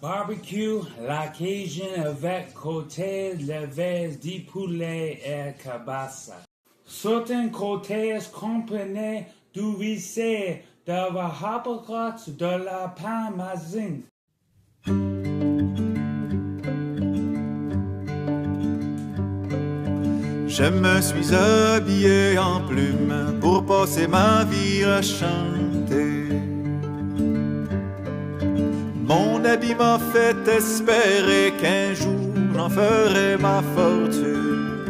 Barbecue la Cajun avec côté levé de poulet et cabassa. Certains côtés comprennent du vissé de l'habacot de la parmesan. Je me suis habillé en plume pour passer ma vie à chanter. Mon habit m'a fait espérer qu'un jour j'en ferai ma fortune.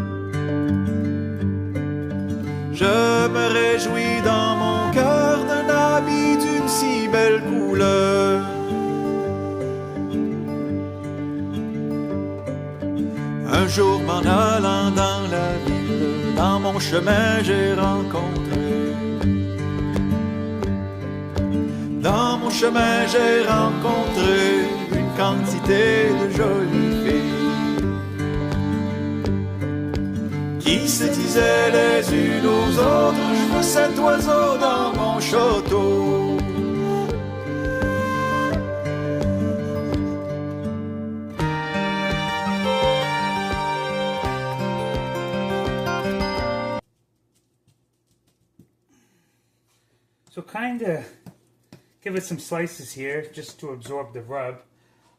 Je me réjouis dans mon cœur d'un habit d'une si belle couleur. Un jour m'en allant dans la ville, dans mon chemin j'ai rencontré. Dans mon chemin j'ai rencontré une quantité de jolies filles qui se disaient les unes aux autres, je veux cet oiseau dans mon château. So kind of give it some slices here just to absorb the rub.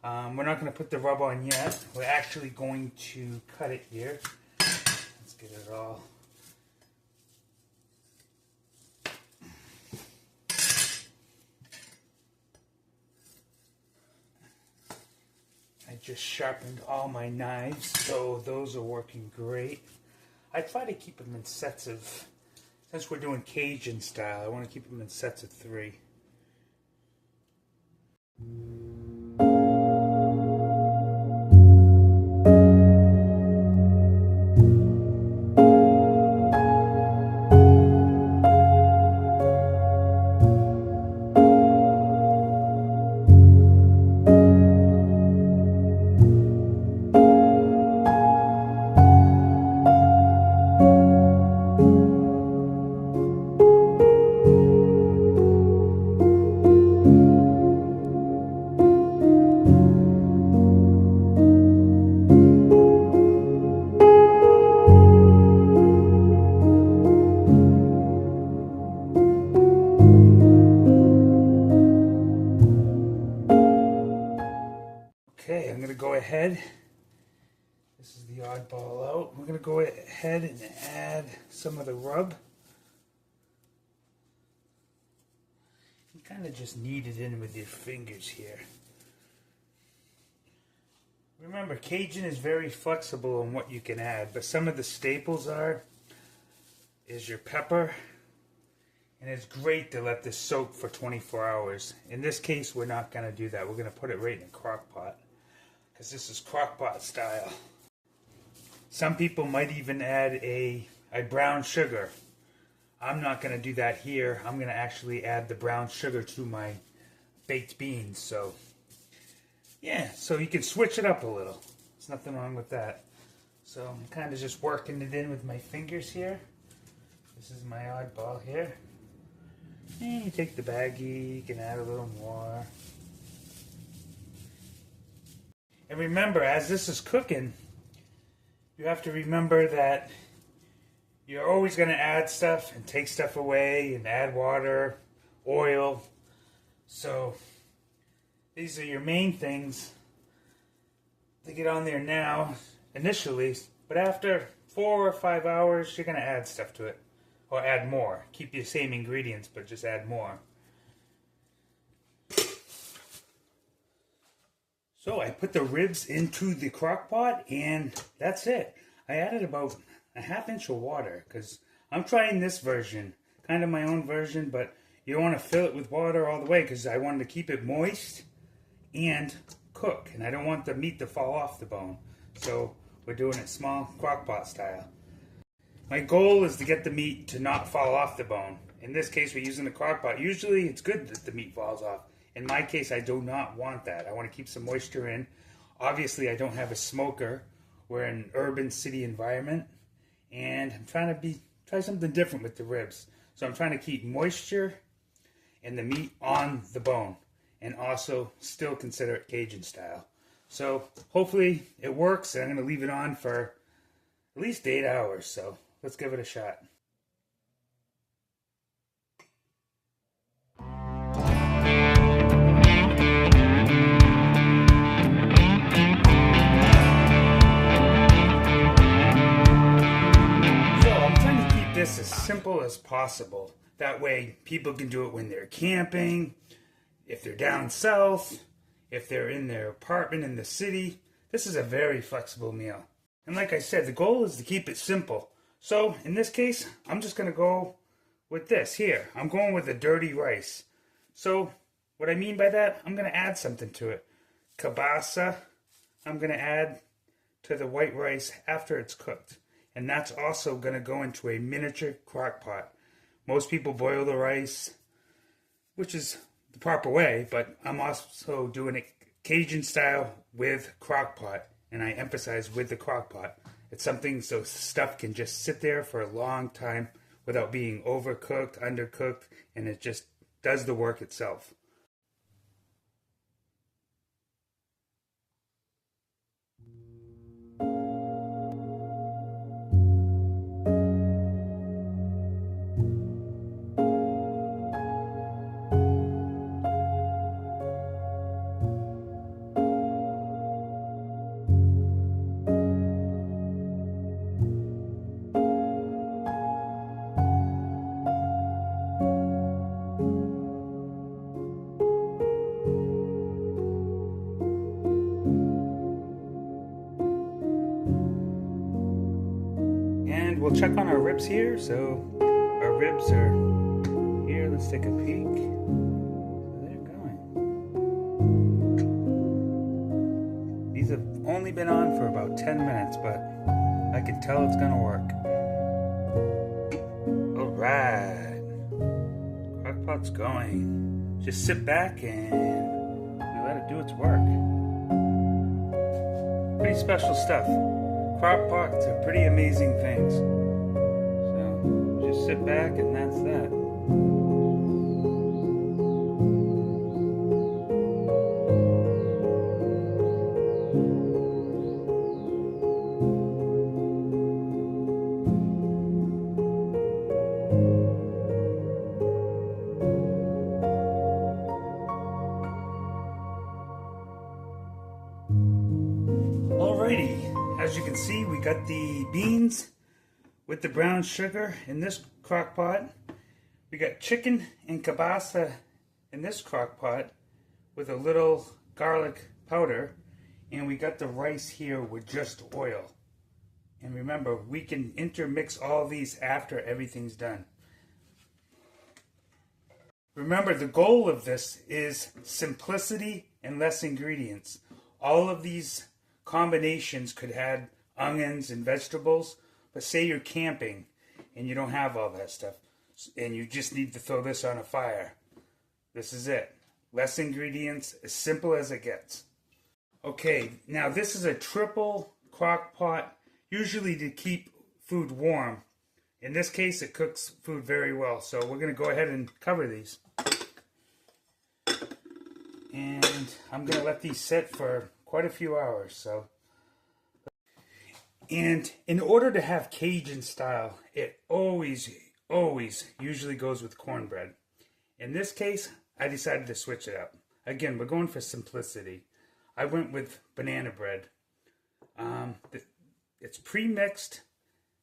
We're not going to put the rub on yet. We're actually going to cut it here. Let's get it all. I just sharpened all my knives, so those are working great. I try to keep them in sets of, since we're doing Cajun style, I want to keep them in sets of 3. Okay, I'm going to go ahead, this is the oddball out, we're going to go ahead and add some of the rub. You kind of just knead it in with your fingers here. Remember, Cajun is very flexible on what you can add, but some of the staples is your pepper, and it's great to let this soak for 24 hours. In this case, we're not going to do that. We're going to put it right in a crock pot, because this is crock pot style. Some people might even add a brown sugar. I'm not going to do that here. I'm going to actually add the brown sugar to my baked beans. So, yeah, so you can switch it up a little. There's nothing wrong with that. So I'm kind of just working it in with my fingers here. This is my oddball here. And you take the baggie, you can add a little more. And remember, as this is cooking, you have to remember that you're always going to add stuff and take stuff away and add water, oil. So these are your main things to get on there now, initially. But after 4 or 5 hours, you're going to add stuff to it. Or add more. Keep your same ingredients, but just add more. So I put the ribs into the crock pot, and that's it. I added about a ½ inch of water, because I'm trying this version. Kind of my own version, but you don't want to fill it with water all the way, because I wanted to keep it moist and cook. And I don't want the meat to fall off the bone. So we're doing it small crock pot style. My goal is to get the meat to not fall off the bone. In this case, we're using the crock pot. Usually it's good that the meat falls off. In my case, I do not want that. I want to keep some moisture in. Obviously, I don't have a smoker. We're in an urban city environment. And I'm trying to try something different with the ribs. So I'm trying to keep moisture and the meat on the bone. and also still consider it Cajun style. So hopefully it works. I'm going to leave it on for at least 8 hours. So let's give it a shot. This as simple as possible. That way people can do it when they're camping, if they're down south, if they're in their apartment in the city. This is a very flexible meal. And like I said, the goal is to keep it simple. So in this case, I'm just going to go with this here. I'm going with the dirty rice. So what I mean by that, I'm going to add something to it. Kielbasa, I'm going to add to the white rice after it's cooked. And that's also going to go into a miniature crock pot. Most people boil the rice, which is the proper way, but I'm also doing it Cajun style with crock pot. And I emphasize with the crock pot. It's something so stuff can just sit there for a long time without being overcooked, undercooked, and it just does the work itself. And we'll check on our ribs here. So our ribs are here. Let's take a peek. So they're going. These have only been on for about 10 minutes, but I can tell it's gonna work. All right, crockpot's going. Just sit back and let it do its work. Pretty special stuff. Crockpots are pretty amazing things. So just sit back and that's that. Alrighty. As you can see, we got the beans with the brown sugar in this crock pot. We got chicken and kielbasa in this crock pot with a little garlic powder. And we got the rice here with just oil. And remember, we can intermix all these after everything's done. Remember, the goal of this is simplicity and less ingredients. All of these combinations could add onions and vegetables, but say you're camping and you don't have all that stuff and you just need to throw this on a fire. This is it. Less ingredients, as simple as it gets. Okay, now this is a triple crock pot, usually to keep food warm. In this case, it cooks food very well, so we're going to go ahead and cover these. And I'm going to let these sit for quite a few hours. And in order to have Cajun style, it always usually goes with cornbread. In this case, I decided to switch it up. Again, we're going for simplicity. I went with banana bread. It's pre-mixed,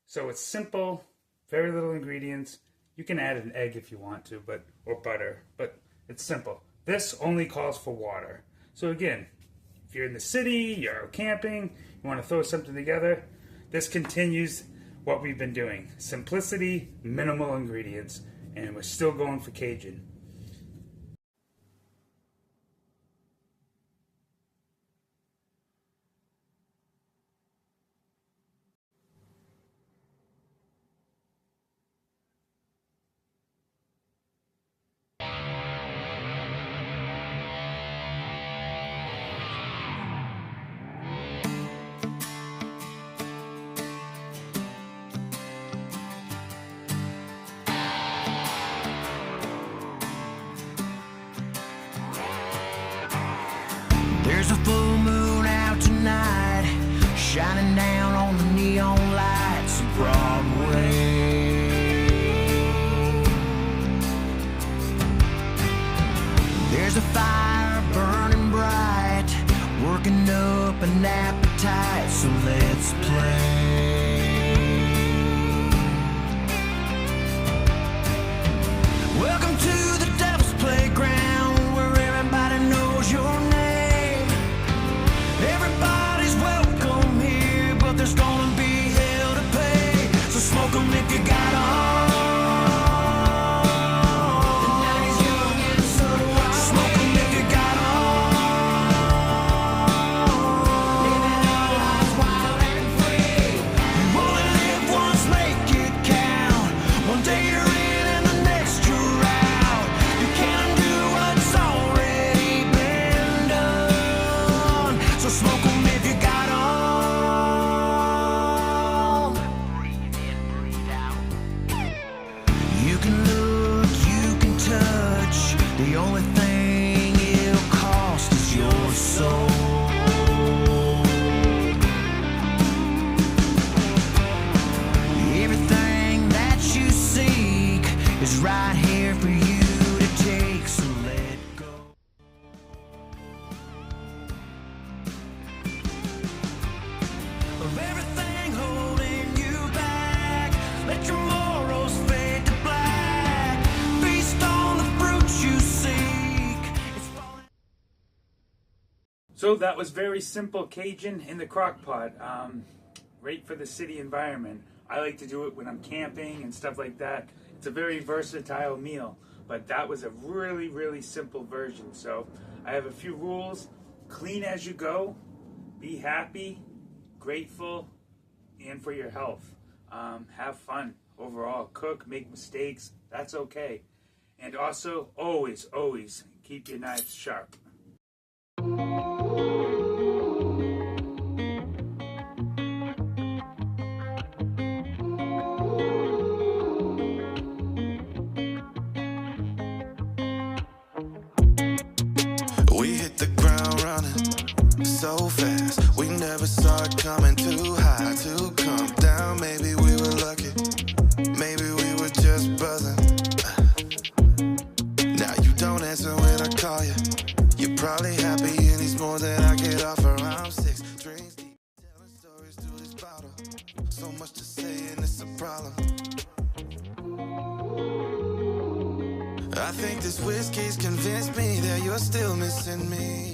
so it's simple, very little ingredients. You can add an egg if you want to, or butter, but it's simple. This only calls for water. So again, if you're in the city, you're camping, you want to throw something together, this continues what we've been doing. Simplicity, minimal ingredients, and we're still going for Cajun. There's a full moon out tonight, shining down on the neon lights of Broadway. There's a fire burning bright, working up an appetite, so let's play. Welcome to the Devil's Playground, where everybody knows your name. Everybody's welcome here, but there's gonna be hell to pay. So smoke 'em if you got 'em. The only thing it'll cost is your soul. Everything that you seek is right here for you to take, so let go. Of everything holding you back, let your morals fade to black. Feast on the fruit you seek. So that was very simple Cajun in the crock pot. Great for the city environment. I like to do it when I'm camping and stuff like that. It's a very versatile meal, but that was a really, really simple version. So I have a few rules. Clean as you go, be happy, grateful, and for your health. Have fun overall. Cook, make mistakes, that's okay. And also, always, always keep your knives sharp. We hit the ground running so fast. We never saw it coming, too high to come down. Maybe we were lucky, maybe we were just buzzing. Now you don't answer when I call you. You're probably happy in these mornings that I get off around 6. Drinks deep, telling stories through this bottle. So much to say and it's a problem. I think this whiskey's convinced me that you're still missing me.